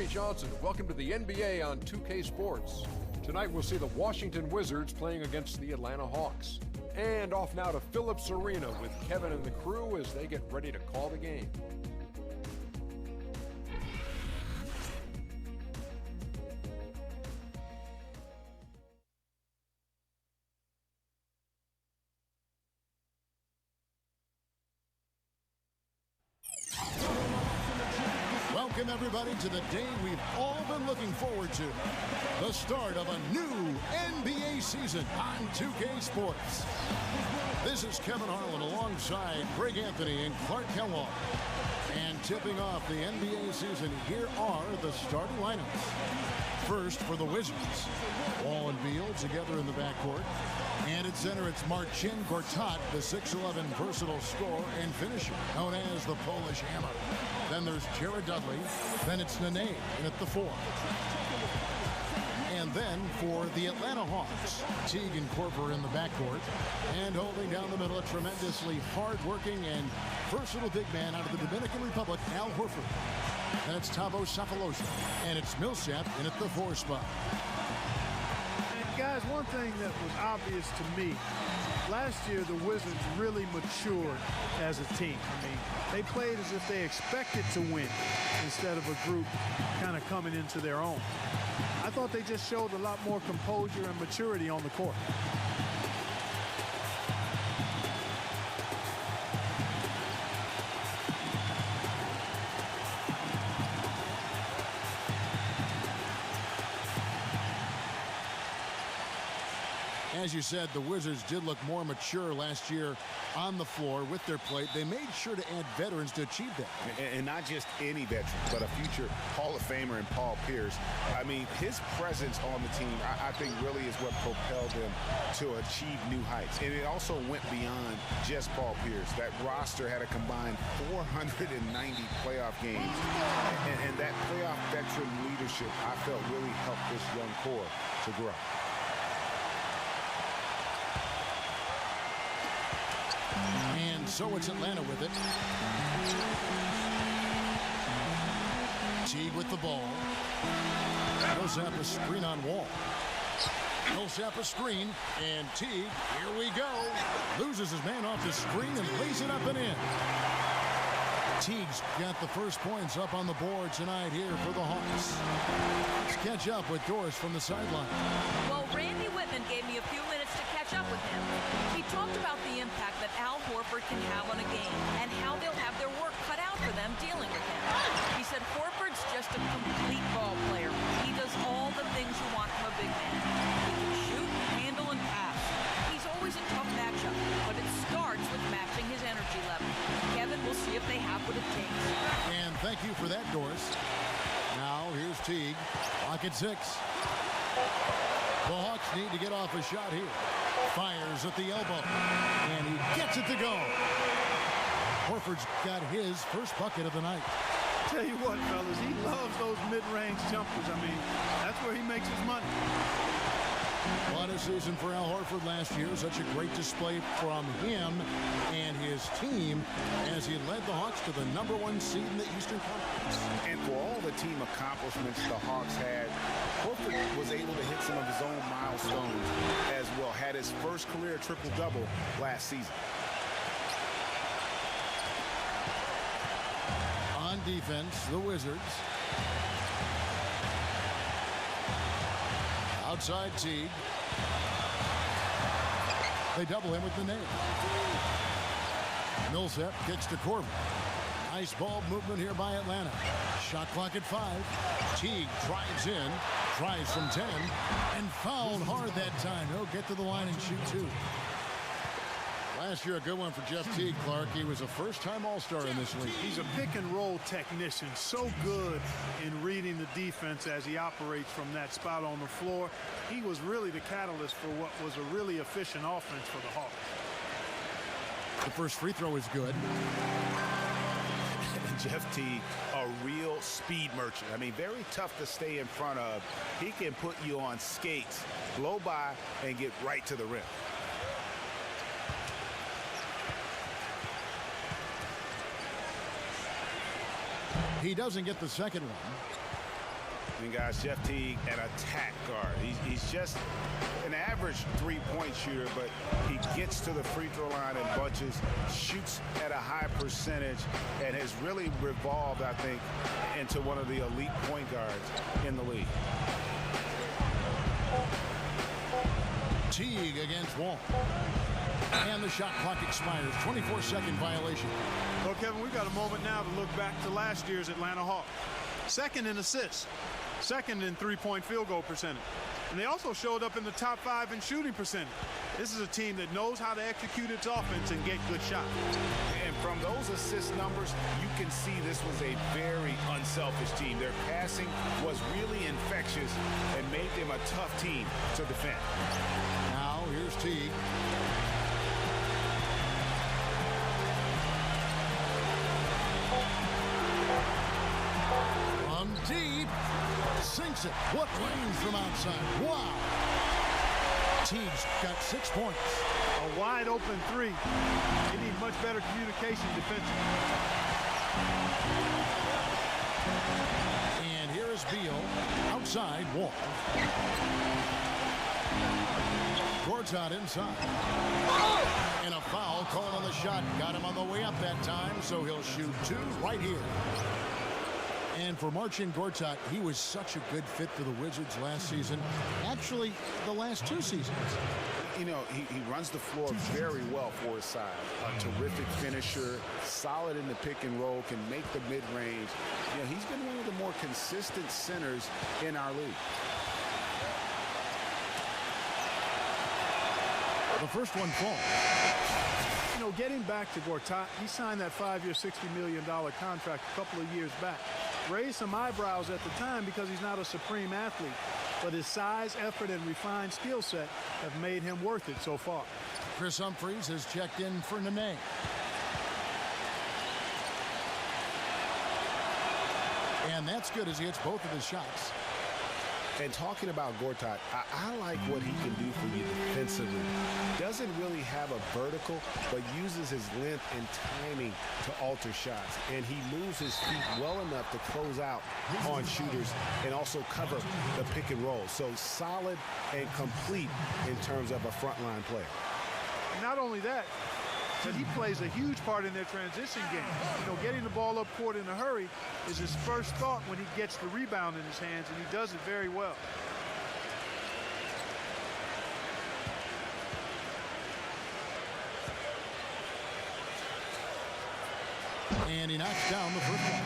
Jimmy Johnson. Welcome to the NBA on 2K Sports. Tonight we'll see the Washington Wizards playing against the Atlanta Hawks. And off now to Phillips Arena with Kevin and the crew as they get ready to call the game. Welcome, everybody, to the day we've all been looking forward to. The start of a new NBA season on 2K Sports. This is Kevin Harlan alongside Greg Anthony and Clark Kellogg. And tipping off the NBA season, here are the starting lineups. First for the Wizards, Wall and Beal together in the backcourt. And at center, it's Marcin Gortat, the 6'11 versatile scorer and finisher, known as the Polish Hammer. Then there's Jared Dudley. Then it's Nene in at the 4. And then for the Atlanta Hawks, Teague and Korver in the backcourt. And holding down the middle, a tremendously hard-working and versatile big man out of the Dominican Republic, Al Horford. Then it's Thabo Sefolosha. And it's Millsap in at the 4 spot. Guys, one thing that was obvious to me, last year the Wizards really matured as a team. I mean, they played as if they expected to win instead of a group kind of coming into their own. I thought they just showed a lot more composure and maturity on the court. As you said, the Wizards did look more mature last year on the floor with their play. They made sure to add veterans to achieve that. And not just any veteran, but a future Hall of Famer in Paul Pierce. I mean, his presence on the team, I think, really is what propelled them to achieve new heights. And it also went beyond just Paul Pierce. That roster had a combined 490 playoff games. And that playoff veteran leadership, I felt, really helped this young core to grow. And so it's Atlanta with it. Teague with the ball. Millsap a screen on Wall. Millsap a screen, and Teague, here we go. Loses his man off the screen and lays it up and in. Teague's got the first points up on the board tonight here for the Hawks. Let's catch up with Doris from the sideline. Well, Randy Whitman gave me a few minutes to catch up with him. He talked about the impact that Al Horford can have on a game and how they'll have their work cut out for them dealing with him. He said Horford's just a complete ball player. He does all the things you want from a big man. He can shoot, handle, and pass. He's always a tough matchup, but it starts with matching his energy level. Kevin, we'll see if they have what it takes. And thank you for that, Doris. Now here's Teague. Clock at 6. The Hawks need to get off a shot here. Fires at the elbow. And he gets it to go. Horford's got his first bucket of the night. Tell you what, fellas, he loves those mid-range jumpers. I mean, that's where he makes his money. What a season for Al Horford last year. Such a great display from him and his team as he led the Hawks to the #1 seed in the Eastern Conference. And for all the team accomplishments the Hawks had, Horford was able to hit some of his own milestones as well. Had his first career triple-double last season. On defense, the Wizards. Outside Teague. They double him with the nail. Millsap kicks to Korver. Nice ball movement here by Atlanta. Shot clock at 5. Teague drives in. Drives from 10. And fouled hard that time. He'll get to the line and shoot 2. Last year, a good one for Jeff Teague, Clark. He was a first-time All-Star in this league. He's a pick-and-roll technician, so good in reading the defense as he operates from that spot on the floor. He was really the catalyst for what was a really efficient offense for the Hawks. The first free throw is good. Jeff Teague, a real speed merchant. I mean, very tough to stay in front of. He can put you on skates, blow by, and get right to the rim. He doesn't get the second one. And guys, Jeff Teague, an attack guard. He's just an average three-point shooter, but he gets to the free throw line in bunches, shoots at a high percentage, and has really revolved, I think, into one of the elite point guards in the league. Teague against Wall. And the shot clock expires. 24-second violation. Well, Kevin, we've got a moment now to look back to last year's Atlanta Hawks. Second in assists, second in three-point field goal percentage. And they also showed up in the top 5 in shooting percentage. This is a team that knows how to execute its offense and get good shots. And from those assist numbers, you can see this was a very unselfish team. Their passing was really infectious and made them a tough team to defend. Now, here's Teague. From deep. Sinks it. What range from outside. Wow. Teague's got 6 points. A wide open three. They need much better communication defensively. And here is Beal. Outside. Wall. Gortat inside. And a foul called on the shot. Got him on the way up that time, so he'll shoot 2 right here. And for Marcin Gortat, he was such a good fit for the Wizards last season. Actually, the last 2 seasons. You know, he runs the floor very well for his side. A terrific finisher, solid in the pick and roll, can make the mid-range. You know, he's been one of the more consistent centers in our league. The first one falls. You know, getting back to Gortat, he signed that 5-year, $60 million contract a couple of years back. Raised some eyebrows at the time because he's not a supreme athlete, but his size, effort, and refined skill set have made him worth it so far. Chris Humphries has checked in for Nene. And that's good as he hits both of his shots. And talking about Gortat, I like what he can do for you defensively. Doesn't really have a vertical, but uses his length and timing to alter shots. And he moves his feet well enough to close out on shooters and also cover the pick and roll. So solid and complete in terms of a frontline player. Not only that, but he plays a huge part in their transition game. You know, getting the ball up court in a hurry is his first thought when he gets the rebound in his hands, and he does it very well. And he knocks down the first one.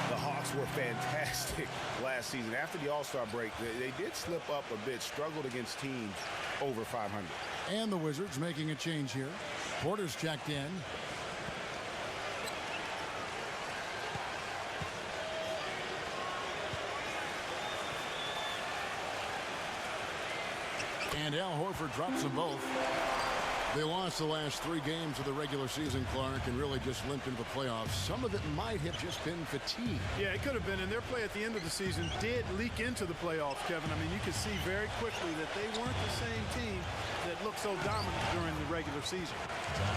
The Hawks were fantastic last season. After the All-Star break, they did slip up a bit, struggled against teams over 500. And the Wizards making a change here. Porter's checked in. And Al Horford drops them both. They lost the last 3 games of the regular season, Clark, and really just limped into the playoffs. Some of it might have just been fatigue. Yeah, it could have been, and their play at the end of the season did leak into the playoffs, Kevin. I mean, you could see very quickly that they weren't the same team that looked so dominant during the regular season.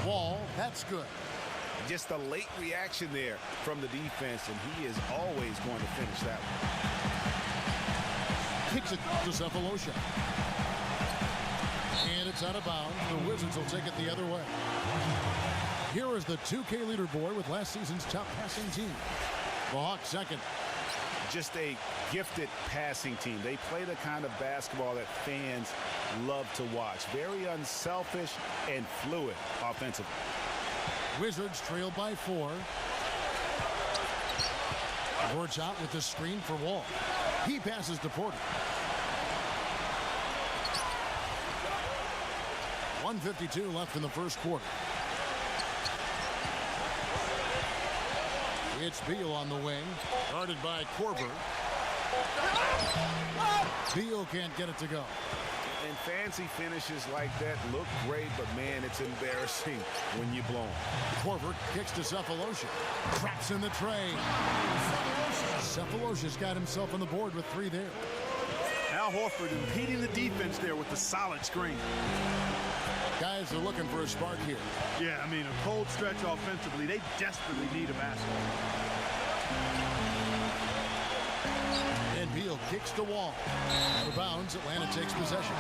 Wall, that's good. Just a late reaction there from the defense, and he is always going to finish that one. Kicks it to Cephalosha. And it's out of bounds. The Wizards will take it the other way. Here is the 2K leaderboard with last season's top passing team. The Hawks second. Just a gifted passing team. They play the kind of basketball that fans love to watch. Very unselfish and fluid offensively. Wizards trail by 4. Gortat with the screen for Wall. He passes to Porter. 1:52 left in the first quarter. It's Beal on the wing, guarded by Korver. Beal can't get it to go. And fancy finishes like that look great, but man, it's embarrassing when you blow them. Korver kicks to Cephalosha. Traps in the tray. Cephalosha's got himself on the board with 3 there. Al Horford impeding the defense there with the solid screen. Guys are looking for a spark here. Yeah, I mean, a cold stretch offensively. They desperately need a basket. kicks to Wall. Out of bounds, Atlanta takes possession.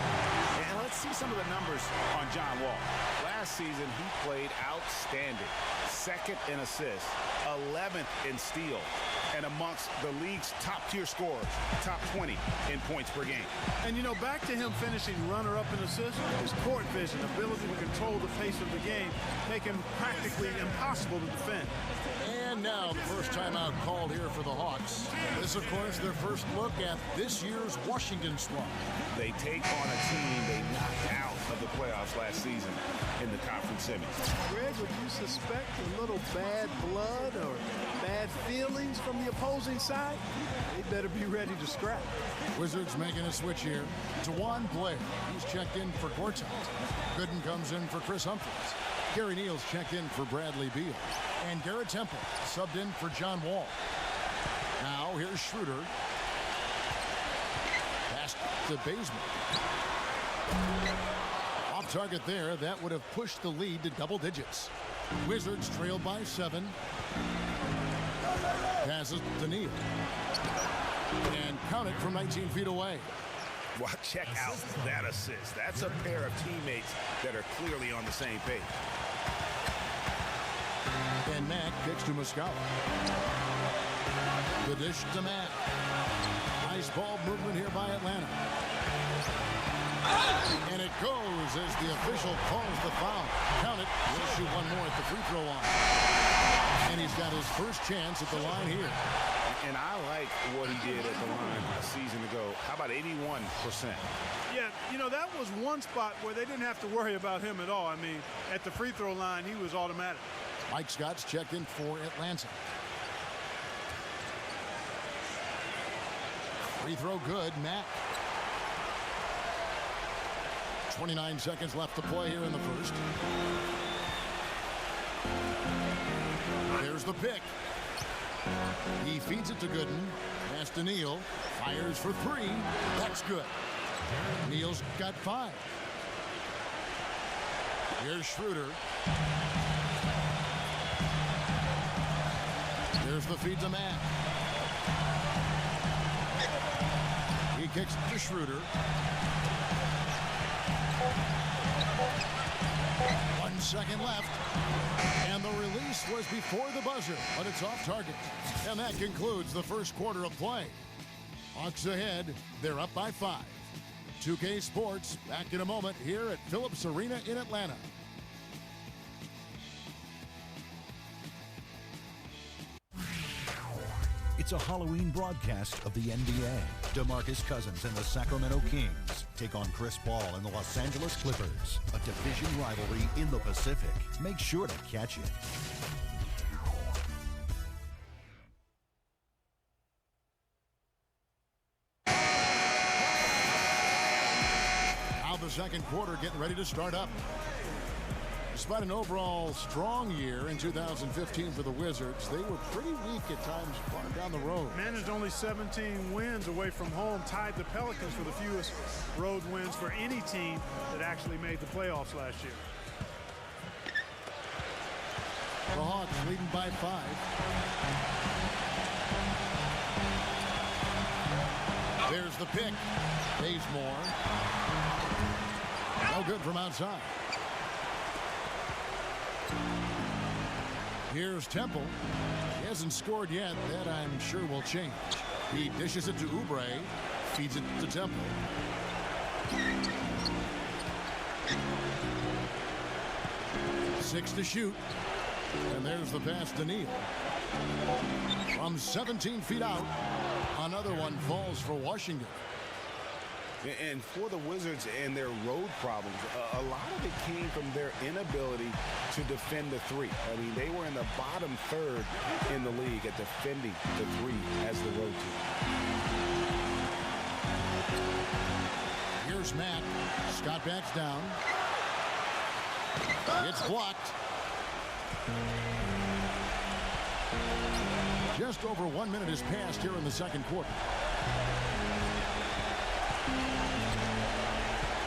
And let's see some of the numbers on John Wall. Last season, he played outstanding. 2nd in assists, 11th in steal, and amongst the league's top-tier scorers, top 20 in points per game. And, you know, back to him finishing runner-up in assists, his court vision, ability to control the pace of the game, make him practically impossible to defend. And now the first timeout called here for the Hawks. This, of course, their first look at this year's Washington squad. They take on a team they knocked out of the playoffs last season in the conference semis. Greg, would you suspect a little bad blood or bad feelings from the opposing side? They better be ready to scrap. Wizards making a switch here. Dewan Blair, he's checked in for Gortat. Gooden comes in for Chris Humphries. Gary Neal's checked in for Bradley Beal. And Garrett Temple subbed in for John Wall. Now here's Schroeder. Pass to Bazemore. Off target there. That would have pushed the lead to double digits. Wizards trail by 7. Passes to Neal. And count it from 19 feet away. Well, check out that assist. That's a pair of teammates that are clearly on the same page. And Mack kicks to Muscala. The dish to Mack. Nice ball movement here by Atlanta. And it goes as the official calls the foul. Count it. He'll shoot one more at the free throw line. And he's got his first chance at the line here. And I like what he did at the line a season ago. How about 81%? Yeah, you know, that was one spot where they didn't have to worry about him at all. I mean, at the free throw line, he was automatic. Mike Scott's checked in for Atlanta. Free throw good, Matt. 29 seconds left to play here in the first. There's the pick. He feeds it to Gooden. Pass to Neal. Fires for 3. That's good. Neal's got 5. Here's Schroeder. Here's the feed to Matt. He kicks to Schroeder. 1 second left. And the release was before the buzzer, but it's off target. And that concludes the first quarter of play. Hawks ahead. They're up by 5. 2K Sports back in a moment here at Phillips Arena in Atlanta. It's a Halloween broadcast of the NBA. DeMarcus Cousins and the Sacramento Kings take on Chris Paul and the Los Angeles Clippers. A division rivalry in the Pacific. Make sure to catch it. Now the second quarter getting ready to start up. Despite an overall strong year in 2015 for the Wizards, they were pretty weak at times far down the road. Managed only 17 wins away from home, tied the Pelicans for the fewest road wins for any team that actually made the playoffs last year. The Hawks leading by 5. There's the pick. Bazemore. No good from outside. Here's Temple. He hasn't scored yet. That I'm sure will change. He dishes it to Oubre. Feeds it to Temple. Six to shoot. And there's the pass to Neal. From 17 feet out, another one falls for Washington. And for the Wizards and their road problems, a lot of it came from their inability to defend the 3. I mean, they were in the bottom third in the league at defending the 3 as the road team. Here's Matt. Scott backs down. It's blocked. Just over 1 minute has passed here in the second quarter.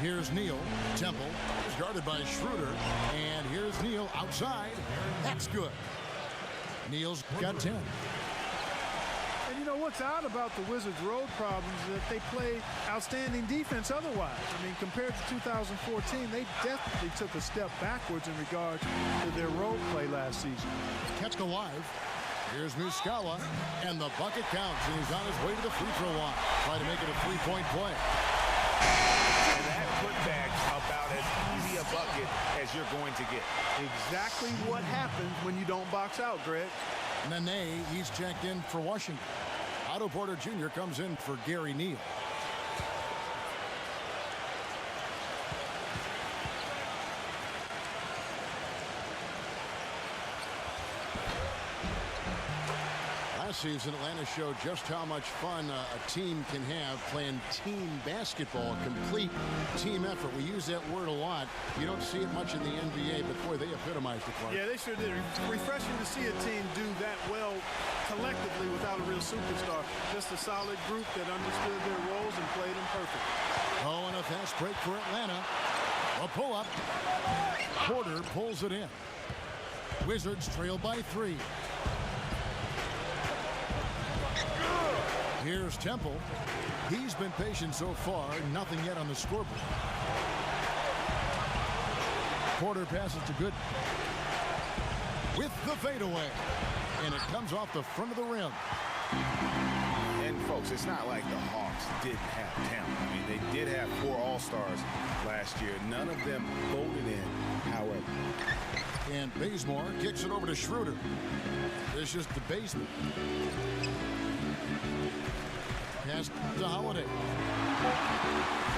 Here's Neal. Temple is guarded by Schroeder. And here's Neal outside. That's good. Neal's got 10. And, you know, know, what's odd about the Wizards' road problems is that they play outstanding defense otherwise. I mean, compared to 2014, they definitely took a step backwards in regard to their road play last season. Catch alive. Here's Muscala, and the bucket counts, and he's on his way to the free throw line. Try to make it a three-point play. And that putback's about as easy a bucket as you're going to get. Exactly what happens when you don't box out, Greg. Nene, he's checked in for Washington. Otto Porter Jr. comes in for Gary Neal. Last season, Atlanta showed just how much fun a team can have playing team basketball, complete team effort. We use that word a lot. You don't see it much in the NBA, but boy, they epitomized it, Clark. Yeah, they sure did. Refreshing to see a team do that well collectively without a real superstar. Just a solid group that understood their roles and played them perfect. Oh, and a fast break for Atlanta. A pull-up. Porter pulls it in. Wizards trail by 3. Here's Temple. He's been patient so far. Nothing yet on the scoreboard. Porter passes to Gooden. With the fadeaway. And it comes off the front of the rim. And, folks, it's not like the Hawks didn't have talent. I mean, they did have 4 All-Stars last year. None of them voted in, however. And Bazemore kicks it over to Schroeder. This is the basement. Pass to Holiday.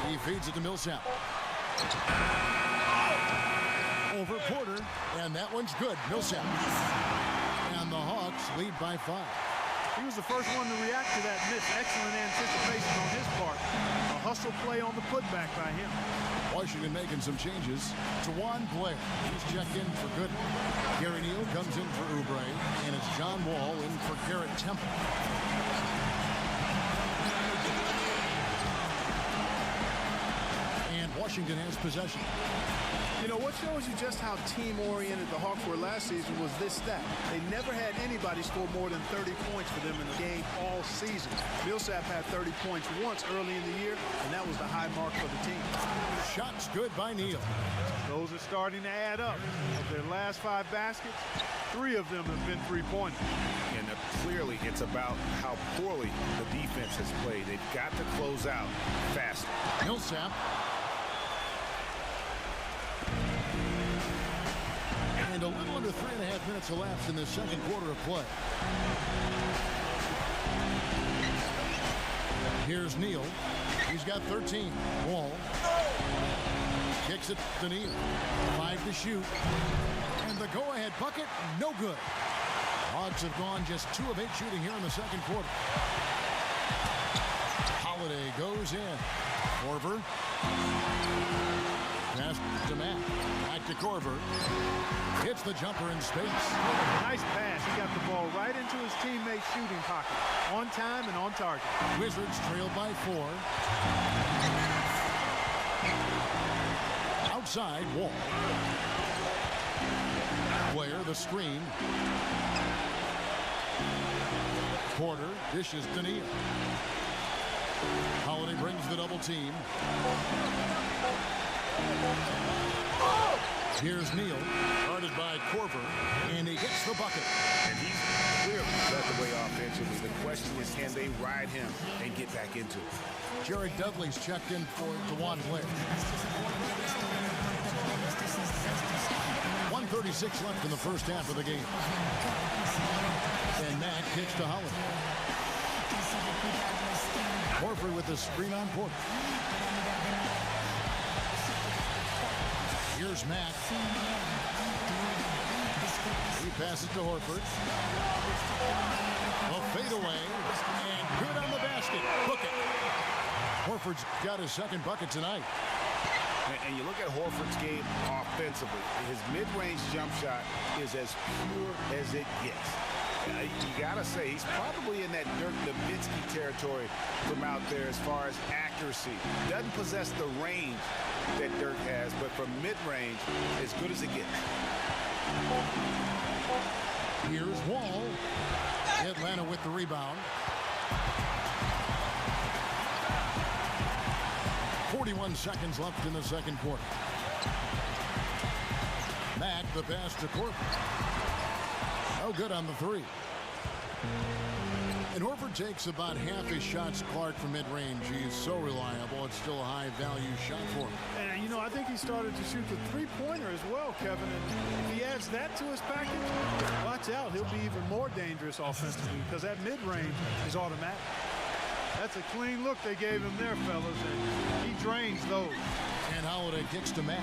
He feeds it to Millsap. Over Porter, and that one's good. Millsap. And the Hawks lead by 5. He was the first one to react to that miss. Excellent anticipation on his part. A hustle play on the putback by him. Washington making some changes. Tawan Blair, he's checked in for Gooden. Gary Neal comes in for Oubre, and it's John Wall in for Garrett Temple. Washington has possession. You know, what shows you just how team-oriented the Hawks were last season was this stat. They never had anybody score more than 30 points for them in the game all season. Millsap had 30 points once early in the year, and that was the high mark for the team. Shots good by Neal. Those are starting to add up. Of their last 5 baskets, 3 of them have been three-pointers. And clearly it's about how poorly the defense has played. They've got to close out faster. Millsap. And a little under 3.5 minutes elapsed in the second quarter of play. Here's Neal. He's got 13. Wall. Kicks it to Neal. 5 to shoot. And the go-ahead bucket, no good. Hogs have gone just 2 of 8 shooting here in the second quarter. Holiday goes in. Korver. Pass to Matt. Back to Korver. Hits the jumper in space. Nice pass. He got the ball right into his teammate's shooting pocket. On time and on target. Wizards trail by 4. Outside, Wall. Blair, the screen. Porter dishes to Neal. Holiday brings the double team. Here's Neal, guarded by Korver, and he gets the bucket. And he's clearly led the way offensively. The question is, can they ride him and get back into it? Jared Dudley's checked in for Tawan Blair. 1:36 left in the first half of the game. And Mack kicks to Holiday. Horford with the screen on Porter. Here's Mack. He passes to Horford. A fadeaway. And good on the basket. Hook it. Horford's got his second bucket tonight. And you look at Horford's game offensively. His mid-range jump shot is as pure as it gets. You got to say, he's probably in that Dirk Nowitzki territory from out there as far as accuracy. Doesn't possess the range that Dirk has, but from mid-range, as good as it gets. Here's Wall. Atlanta with the rebound. 41 seconds left in the second quarter. Mack, the pass to Horford. No good on the three. And Horford takes about half his shots, Clark, from mid-range. He is so reliable. It's still a high-value shot for him. And, you know, I think he started to shoot the three-pointer as well, Kevin. And if he adds that to his package, watch out. He'll be even more dangerous offensively because that mid-range is automatic. That's a clean look they gave him there, fellas. And he drains those. And Holiday kicks to Mack.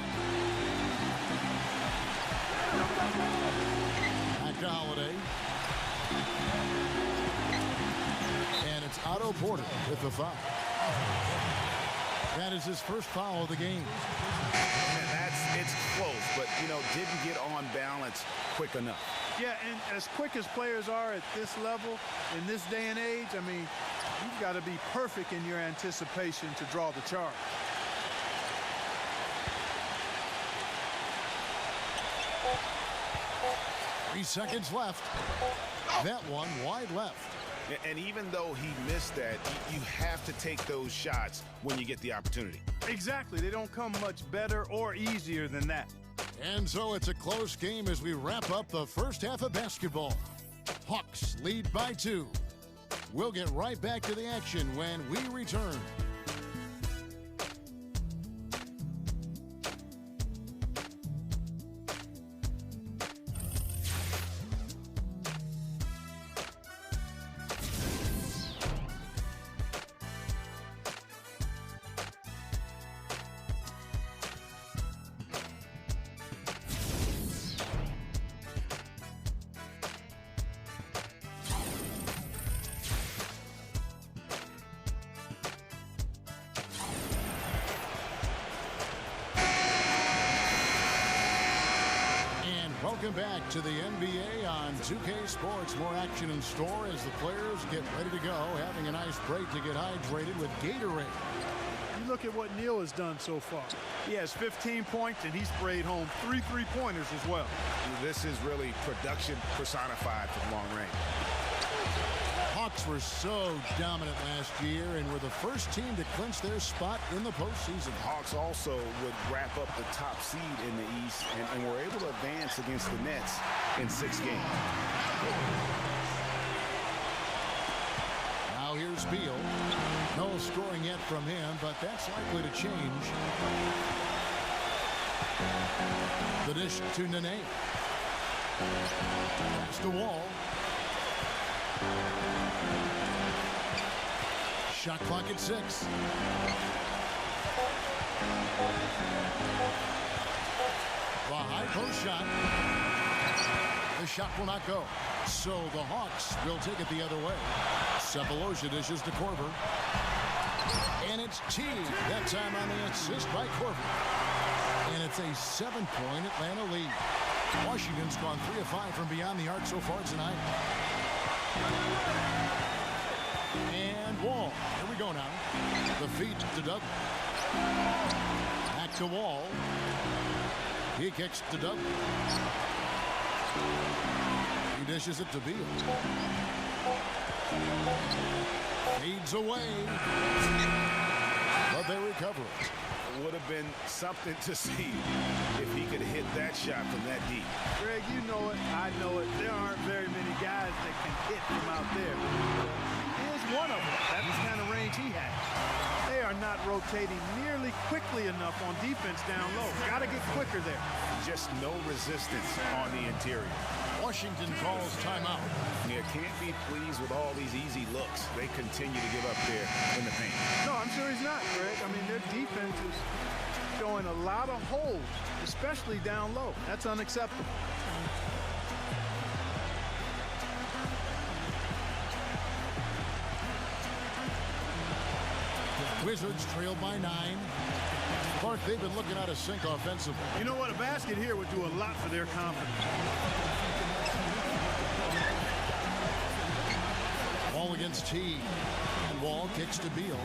Back to Holiday. And it's Otto Porter with the foul. That is his first foul of the game. And it's close, but, you know, didn't get on balance quick enough. Yeah, and as quick as players are at this level, in this day and age, I mean, you've got to be perfect in your anticipation to draw the charge. Three seconds left. That one wide left. And even though he missed that, you have to take those shots when you get the opportunity. Exactly. They don't come much better or easier than that. And so it's a close game as we wrap up the first half of basketball. Hawks lead by 2. We'll get right back to the action when we return. Welcome back to the NBA on 2K Sports. More action in store as the players get ready to go, having a nice break to get hydrated with Gatorade. You look at what Neal has done so far. He has 15 points, and he sprayed home 3 three-pointers as well. This is really production personified from long range. Hawks were so dominant last year and were the first team to clinch their spot in the postseason. Hawks also would wrap up the top seed in the East and were able to advance against the Nets in 6 games. Now here's Beal. No scoring yet from him, but that's likely to change. The dish to Nene. Pass to Wall. Shot clock at 6. The high post shot. The shot will not go. So the Hawks will take it the other way. Sefolosha dishes to Korver. And it's Teague. That time on the assist by Korver. And it's a 7-point Atlanta lead. Washington's gone 3 of 5 from beyond the arc so far tonight. And Wall. Here we go now. The feed to Douglas. Back to Wall. He kicks to Douglas. He dishes it to Beal. Feeds away. But they recover it. It would have been something to see if he could hit that shot from that deep. Greg, you know it. I know it. There aren't very many guys that can hit from out there. He is one of them. That's the kind of range he has. They are not rotating nearly quickly enough on defense down low. Got to get quicker there. Just no resistance on the interior. Washington calls timeout. You can't be pleased with all these easy looks. They continue to give up there in the paint. No, I'm sure he's not, Greg. I mean, their defense is showing a lot of holes, especially down low. That's unacceptable. Wizards trailed by 9. Clark, they've been looking out of sync offensively. You know what? A basket here would do a lot for their confidence. Wall against Teague. And Wall kicks to Beal.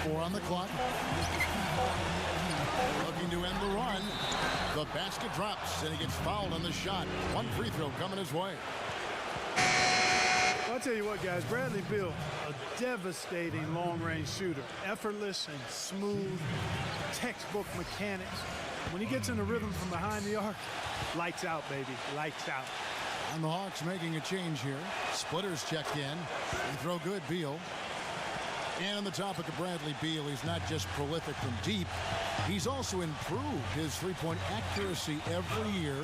4 on the clock. Looking to end the run. The basket drops, and he gets fouled on the shot. 1 free throw coming his way. Well, I'll tell you what, guys, Bradley Beal, a devastating long-range shooter. Effortless and smooth, textbook mechanics. When he gets in the rhythm from behind the arc, lights out, baby, lights out. And the Hawks making a change here. Splitters checked in. They throw good, Beal. And on the topic of Bradley Beal, he's not just prolific from deep, he's also improved his three-point accuracy every year.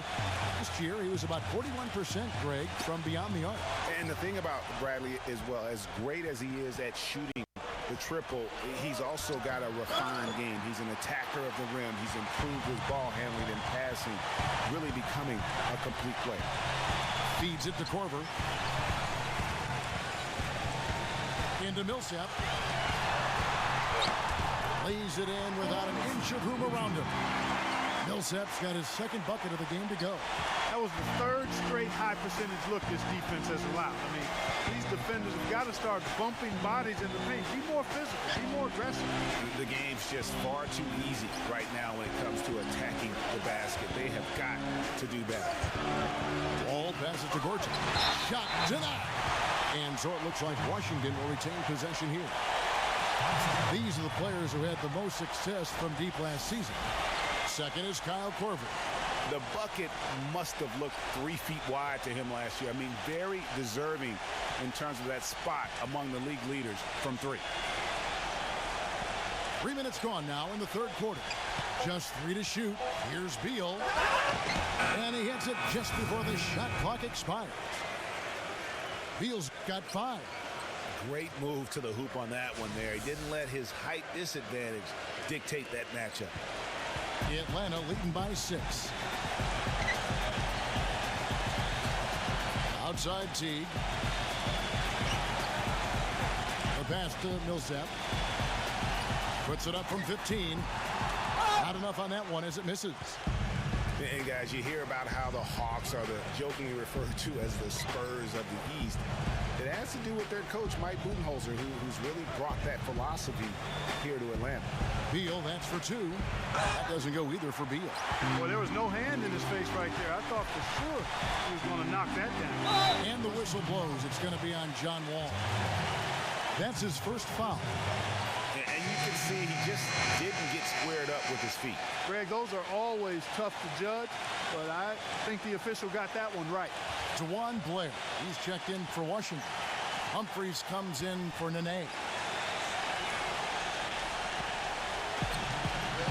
Last year, he was about 41%, Greg, from beyond the arc. And the thing about Bradley as well, as great as he is at shooting the triple, he's also got a refined game. He's an attacker of the rim. He's improved his ball handling and passing, really becoming a complete player. Feeds it to Korver. Into Millsap. Lays it in without an inch of room around him. Millsap's got his second bucket of the game to go. That was the third straight high percentage look this defense has allowed. I mean, these defenders have got to start bumping bodies in the paint. Be more physical, be more aggressive. The game's just far too easy right now when it comes to attacking the basket. They have got to do better. Wall passes to Gortat. Shot denied. And so it looks like Washington will retain possession here. These are the players who had the most success from deep last season. Second is Kyle Korver. The bucket must have looked 3 feet wide to him last year. I mean, very deserving in terms of that spot among the league leaders from three. 3 minutes gone now in the third quarter. Just 3 to shoot. Here's Beal. And he hits it just before the shot clock expires. Beal's got 5. Great move to the hoop on that one there. He didn't let his height disadvantage dictate that matchup. Atlanta leading by 6. Outside Teague. The pass to Millsap. Puts it up from 15. Not enough on that one as it misses. And guys, you hear about how the Hawks are the jokingly referred to as the Spurs of the East. It has to do with their coach, Mike Budenholzer, who's really brought that philosophy here to Atlanta. Beal, that's for 2. That doesn't go either for Beal. Well, there was no hand in his face right there. I thought for sure he was going to knock that down. And the whistle blows. It's going to be on John Wall. That's his first foul. And you can see he just didn't get squared up with his feet. Greg, those are always tough to judge, but I think the official got that one right. Jawan Blair, he's checked in for Washington. Humphries comes in for Nene.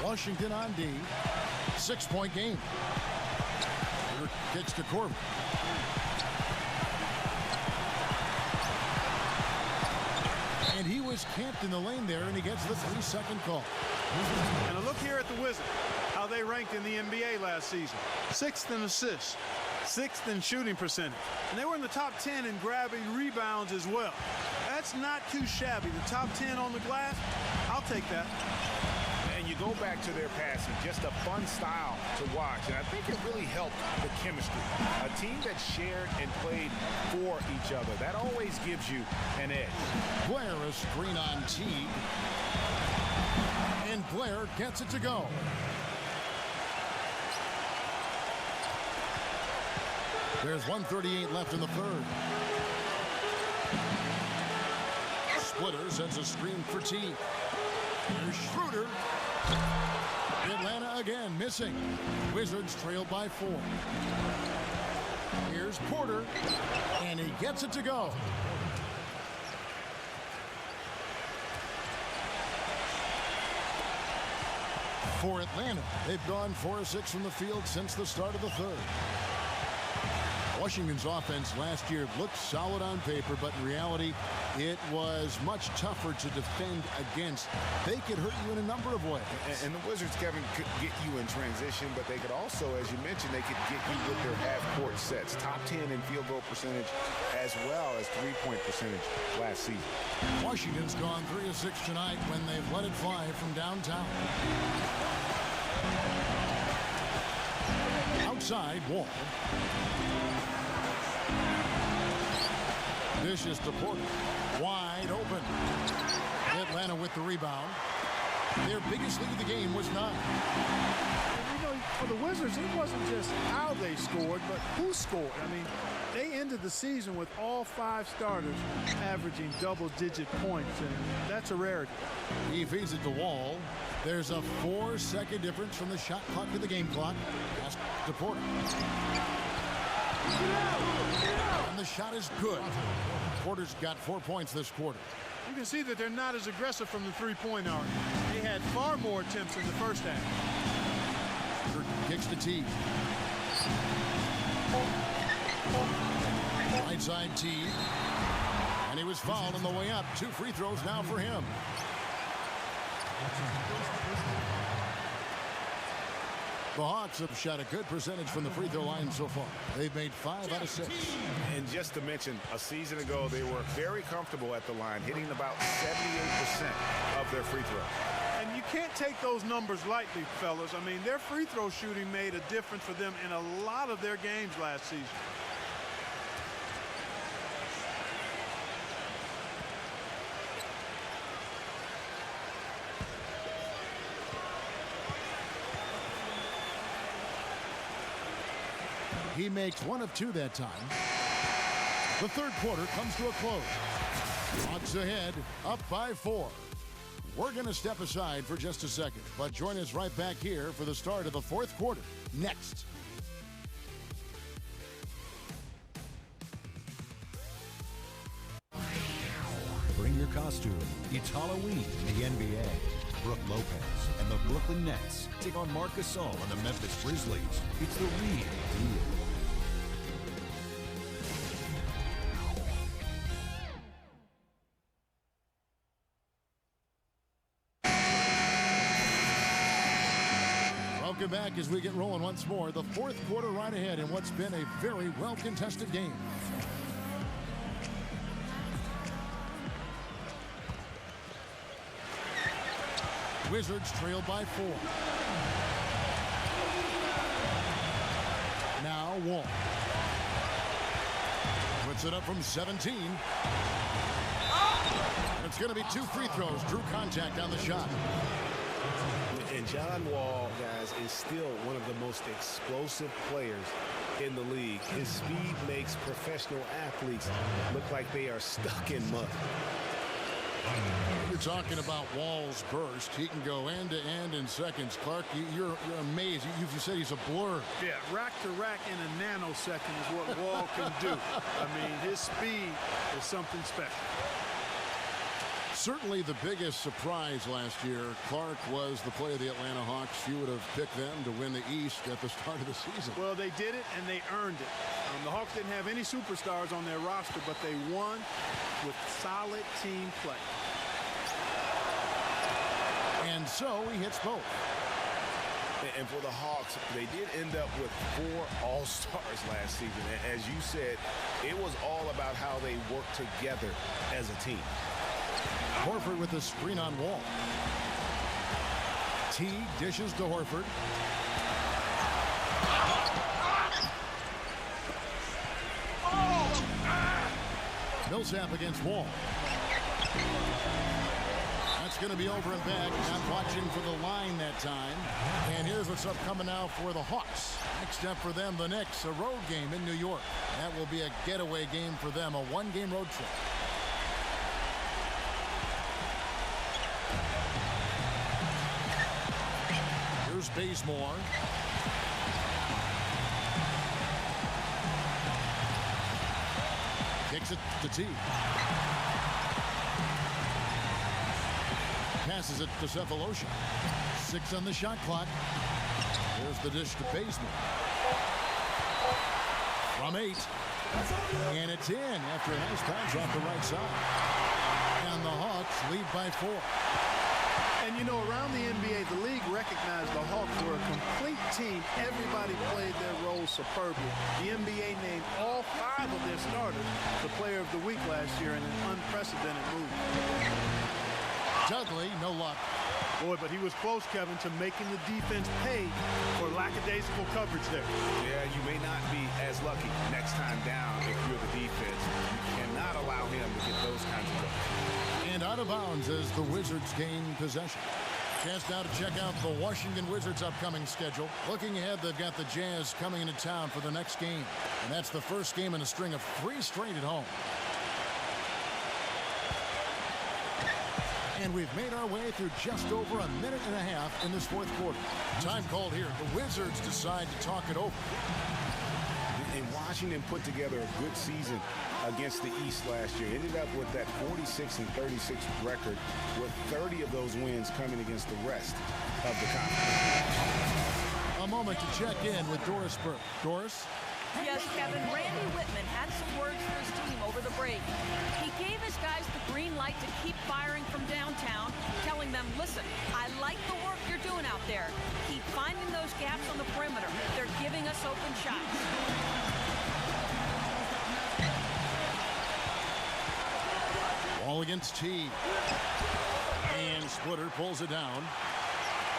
Washington on D. 6-point game. Kicks to Korver. And he was camped in the lane there, and he gets the 3-second call. And a look here at the Wizards, how they ranked in the NBA last season. 6th in assists, 6th in shooting percentage. And they were in the top 10 in grabbing rebounds as well. That's not too shabby. The top 10 on the glass, I'll take that. And you go back to their passing, just a fun style to watch. And I think it really helped the chemistry. A team that shared and played for each other, that always gives you an edge. Blair, a screen on Teague. And Blair gets it to go. There's 1:38 left in the third. Splitter sends a screen for Teague. Here's Schroeder. Atlanta again missing. Wizards trailed by 4. Here's Porter. And he gets it to go. For Atlanta, they've gone 4 of 6 from the field since the start of the third. Washington's offense last year looked solid on paper, but in reality, it was much tougher to defend against. They could hurt you in a number of ways. And the Wizards, Kevin, could get you in transition, but they could also, as you mentioned, they could get you with their half-court sets. Top 10 in field goal percentage as well as three-point percentage last season. Washington's gone 3 of 6 tonight when they've let it fly from downtown. Outside, Wall. Dishes to Porter. Wide open. Atlanta with the rebound. Their biggest lead of the game was 9. You know, you For the Wizards, it wasn't just how they scored, but who scored. I mean, they ended the season with all 5 starters averaging double-digit points, and that's a rarity. He feeds it to Wall. There's a 4-second difference from the shot clock to the game clock. Pass to Porter. And the shot is good. Porter's got 4 points this quarter. You can see that they're not as aggressive from the three-point arc. They had far more attempts in the first half. Kicks to T. Right side T. And he was fouled on the way up. 2 free throws now for him. The Hawks have shot a good percentage from the free throw line so far. They've made 5 out of 6. And just to mention, a season ago, they were very comfortable at the line, hitting about 78% of their free throws. And you can't take those numbers lightly, fellas. I mean, their free throw shooting made a difference for them in a lot of their games last season. He makes 1 of 2 that time. The third quarter comes to a close. Hawks ahead, up by 4. We're going to step aside for just a second, but join us right back here for the start of the fourth quarter next. Bring your costume. It's Halloween in the NBA. Brooke Lopez and the Brooklyn Nets take on Marc Gasol and the Memphis Grizzlies. It's the real deal. Welcome back as we get rolling once more. The fourth quarter right ahead in what's been a very well-contested game. Wizards trail by 4. Now Wall. Puts it up from 17. And it's going to be 2 free throws. Drew contact on the shot. And John Wall, guys, is still one of the most explosive players in the league. His speed makes professional athletes look like they are stuck in mud. You're talking about Wall's burst. He can go end to end in seconds. Clark, you're amazed. You said he's a blur. Yeah, rack to rack in a nanosecond is what Wall can do. I mean, his speed is something special. Certainly the biggest surprise last year, Clark, was the play of the Atlanta Hawks. You would have picked them to win the East at the start of the season. Well, they did it, and they earned it. The Hawks didn't have any superstars on their roster, but they won with solid team play. And so he hits both. And for the Hawks, they did end up with 4 All-Stars last season. As you said, it was all about how they worked together as a team. Horford with the screen on Wall. T dishes to Horford. Millsap against Wall. That's going to be over and back. Not watching for the line that time. And here's what's upcoming now for the Hawks. Next up for them, the Knicks, a road game in New York. That will be a getaway game for them, a 1-game road trip. Here's Bazemore. Kicks it to T. Passes it to Cephalosha. 6 on the shot clock. Here's the dish to Bazemore. From 8. And it's in after a nice bounce off the right side. And the Hawks lead by 4. And, you know, around the NBA, the league recognized the Hawks were a complete team. Everybody played their roles superbly. The NBA named all 5 of their starters the player of the week last year in an unprecedented move. Dudley, no luck. Boy, but he was close, Kevin, to making the defense pay for lackadaisical coverage there. Yeah, you may not be as lucky next time down if you're the defense. You cannot allow him to get those kinds of looks. And out of bounds as the Wizards gain possession. Chance now to check out the Washington Wizards' upcoming schedule. Looking ahead, they've got the Jazz coming into town for the next game. And that's the first game in a string of 3 straight at home. And we've made our way through just over a minute and a half in this fourth quarter. Time called here. The Wizards decide to talk it over. And Washington put together a good season against the East last year. Ended up with that 46-36 record, with 30 of those wins coming against the rest of the conference. A moment to check in with Doris Burke. Doris? Yes, Kevin, Randy Whitman had some words for his team over the break. He gave his guys the green light to keep firing from downtown, telling them, listen, I like the work you're doing out there. Keep finding those gaps on the perimeter. They're giving us open shots. Ball against T. And Splitter pulls it down.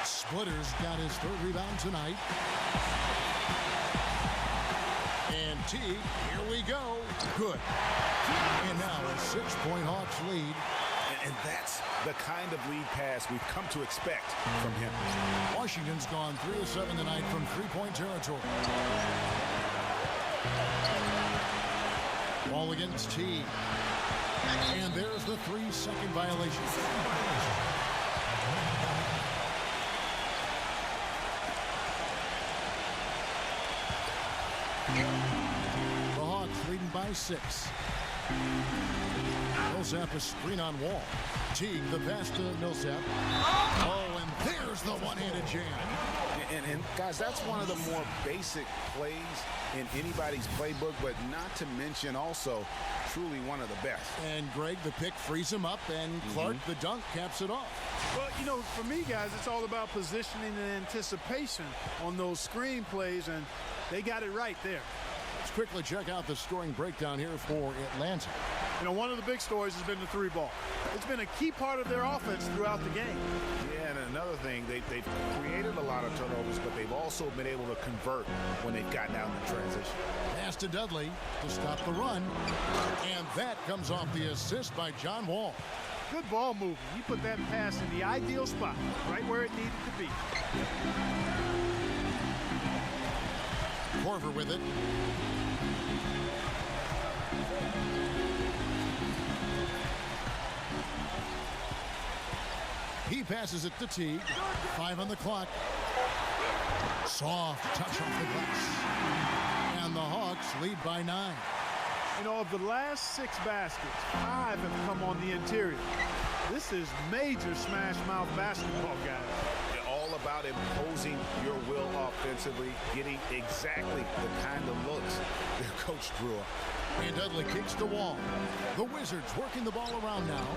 Splitter's got his 3rd rebound tonight. And T, here we go. Good. And now a 6-point Hawks lead. And that's the kind of lead pass we've come to expect from him. Washington's gone 3 of 7 tonight from 3-point territory. Ball against T. And there's the 3-second violation. The Hawks leading by 6. Millsap a screen on Wall. Teague the pass to Millsap. Oh, and there's the one-handed jam. And guys, that's one of the more basic plays in anybody's playbook, but not to mention also truly one of the best. And Greg, the pick frees him up, and Clark, the dunk, caps it off. Well, you know, for me, guys, it's all about positioning and anticipation on those screen plays, and they got it right there. Let's quickly check out the scoring breakdown here for Atlanta. You know, one of the big stories has been the 3-ball. It's been a key part of their offense throughout the game. Yeah, and another thing, they've created a lot of turnovers, but they've also been able to convert when they've gotten out in the transition. Pass to Dudley to stop the run. And that comes off the assist by John Wall. Good ball movement. He put that pass in the ideal spot, right where it needed to be. Korver with it. He passes it to Teague. 5 on the clock. Soft touch off the glass. And the Hawks lead by 9. You know, of the last 6 baskets, 5 have come on the interior. This is major smash mouth basketball, guys. All about imposing your will offensively, getting exactly the kind of looks that Coach drew up. And Dudley kicks the Wall. The Wizards working the ball around now.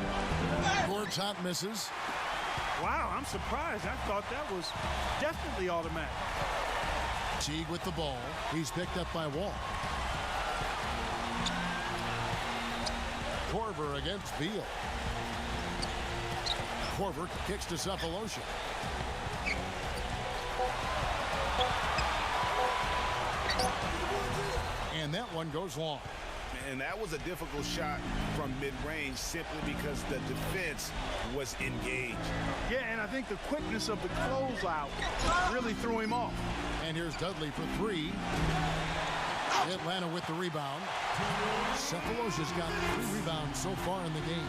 Gortat misses. Wow, I'm surprised. I thought that was definitely automatic. Teague with the ball. He's picked up by Wall. Korver against Beal. Korver kicks to Cephalosha. And that one goes long. And that was a difficult shot from mid-range simply because the defense was engaged. Yeah, and I think the quickness of the closeout really threw him off. And here's Dudley for 3. Atlanta with the rebound. Cephalosha's got 3 rebounds so far in the game.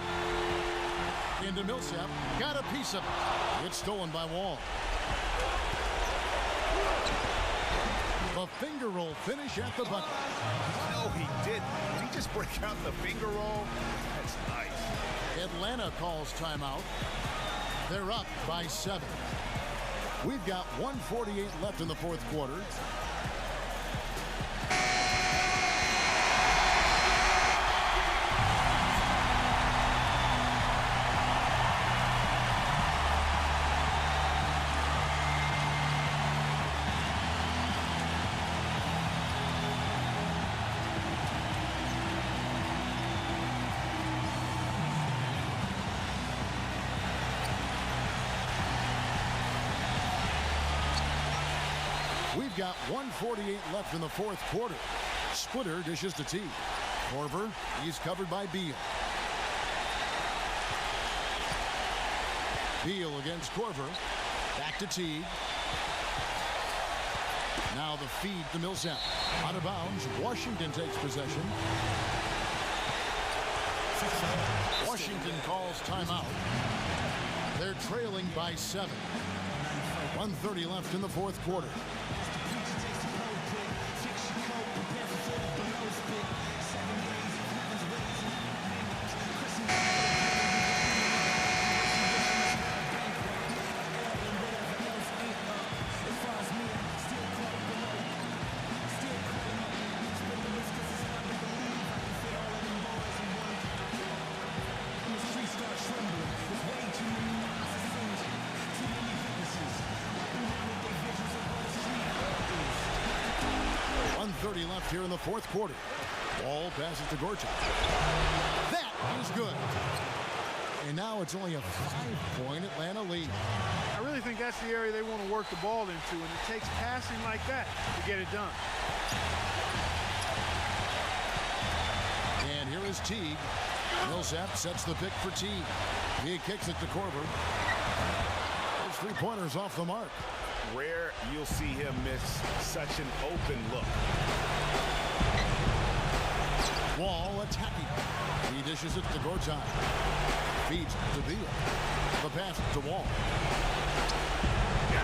Into Millsap. Got a piece of it. It's stolen by Wall. A finger roll finish at the bucket. No, he didn't. Did he just break out the finger roll? That's nice. Atlanta calls timeout. They're up by 7. We've got 1:48 left in the fourth quarter. We've got 1:48 left in the fourth quarter. Splitter dishes to T. Korver, he's covered by Beal. Beal against Korver. Back to Teague. Now the feed to Millsap. Out of bounds. Washington takes possession. Washington calls timeout. They're trailing by 7. 1:30 left in the fourth quarter. Left here in the fourth quarter. Ball passes to Gortat. That is good. And now it's only a 5-point Atlanta lead. I really think that's the area they want to work the ball into, and it takes passing like that to get it done. And here is Teague. Millsap sets the pick for Teague. He kicks it to Korver. Those three-pointers off the mark. Rare you'll see him miss such an open look. Wall attacking. He dishes it to Gortat. Feeds to Beal. The pass to Wall.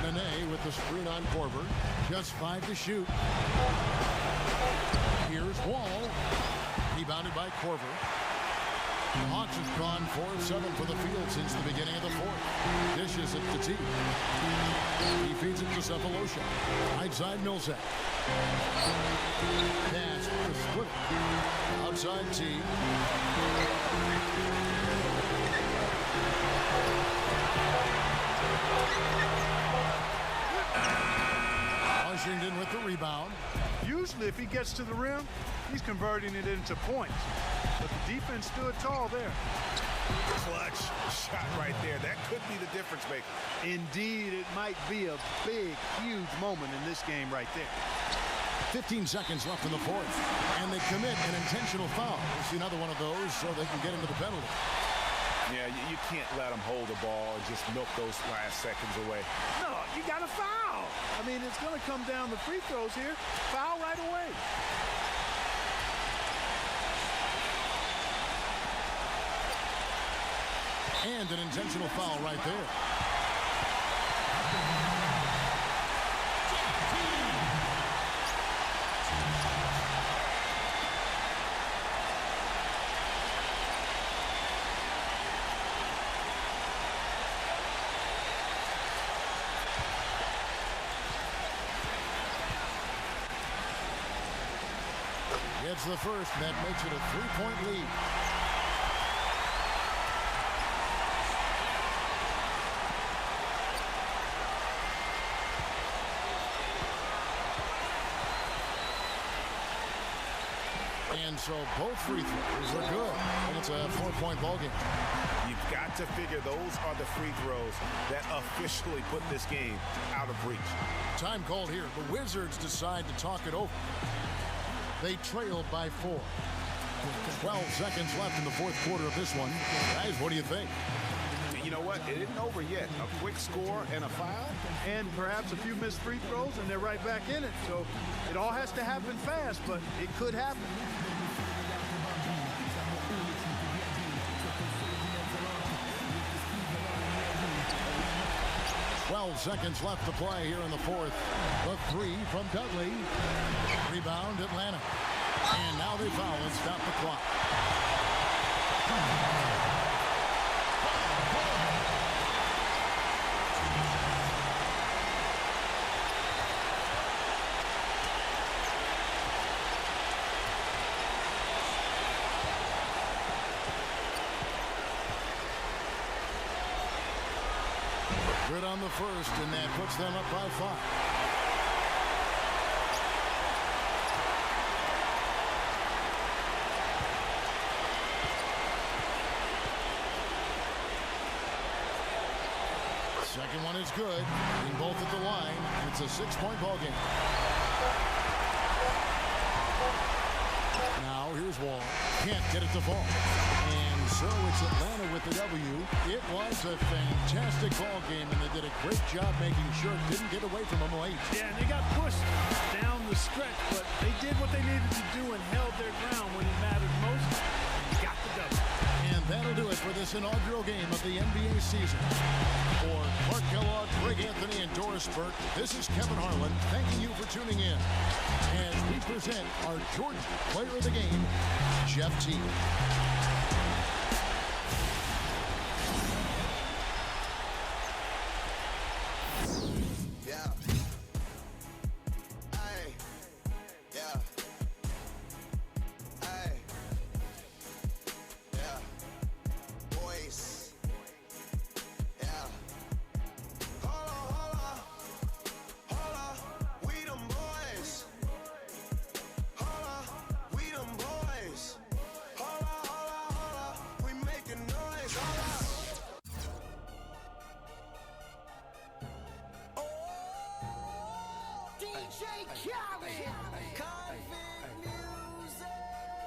Nene with the screen on Korver. Just 5 to shoot. Here's Wall. Rebounded by Korver. The Hawks have gone 4-7 for the field since the beginning of the fourth. Dishes it to Teague. He feeds it to Cephalosha. Right side Millsap. Pass to Split. Outside Teague. Washington with the rebound. Usually if he gets to the rim, he's converting it into points. But the defense stood tall there. Clutch shot right there. That could be the difference maker. Indeed, it might be a big, huge moment in this game right there. 15 seconds left in the fourth. And they commit an intentional foul. We'll see another one of those so they can get into the penalty. Yeah, you can't let them hold the ball and just milk those last seconds away. No, you got to foul. I mean, it's going to come down to free throws here. Foul right away. And an intentional foul right there. Gets the first. That makes it a 3-point lead. And so both free throws are good. And it's a 4-point ball game. You've got to figure those are the free throws that officially put this game out of reach. Time called here. The Wizards decide to talk it over. They trailed by 4. 12 seconds left in the fourth quarter of this one. Guys, what do you think? You know what? It isn't over yet. A quick score and a foul. And perhaps a few missed free throws, and they're right back in it. So it all has to happen fast, but it could happen. Seconds left to play here in the fourth. The three from Dudley. Rebound Atlanta. And now they foul and stop the clock. Good on the first, and that puts them up by 5. Second one is good. In both at the line. It's a 6-point ball game. Now here's Wall. Can't get it to fall. And so it's Atlanta with the W. It was a fantastic ball game, and they did a great job making sure it didn't get away from them late. Yeah, and they got pushed down the stretch, but they did what they needed to do and held their ground when it mattered most. They got the W. And that'll do it for this inaugural game of the NBA season. For Clark Kellogg, Greg Anthony, and Doris Burke, this is Kevin Harlan thanking you for tuning in as we present our Georgia Player of the Game, Jeff Teague.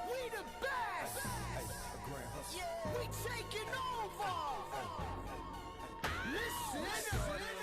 We the best! We taking over! Listen!